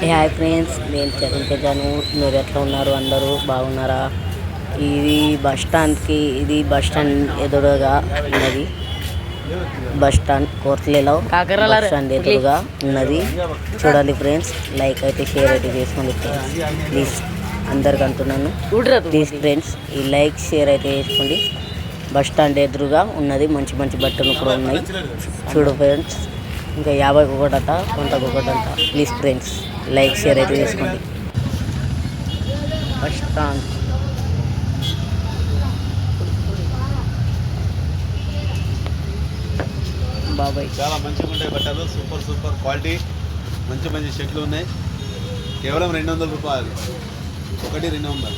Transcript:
Hi friends, నేను చదివించాను. మీరు ఎట్లా ఉన్నారు? అందరూ బాగున్నారా? ఇది బస్ స్టాండ్ ఎదురుగా ఉన్నది. బస్ స్టాండ్ కోర్టులలో బస్ స్టాండ్ ఎదురుగా ఉన్నది. చూడండి ఫ్రెండ్స్, లైక్ అయితే షేర్ అయితే చేసుకోండి ఫ్రెండ్స్. ప్లీజ్ అందరికి అంటున్నాను, ప్లీజ్ ఫ్రెండ్స్ ఈ లైక్ షేర్ అయితే చేసుకోండి. బస్ స్టాండ్ ఎదురుగా ఉన్నది. మంచి మంచి బట్టలు కూడా ఉన్నాయి. చూడు ఫ్రెండ్స్, ఇంకా 50 ఒకటంట, 100 ఒకటంట. ప్లీజ్ ఫ్రెండ్స్ లైక్ షేర్ అయితే చేసుకోండి. బస్ స్టాండ్ బాబాయ్ చాలా మంచిగా ఉంటాయి బట్టలు. సూపర్ క్వాలిటీ, మంచి మంచి షర్ట్లు ఉన్నాయి. కేవలం 200 రూపాయలు, ఒకటి 200.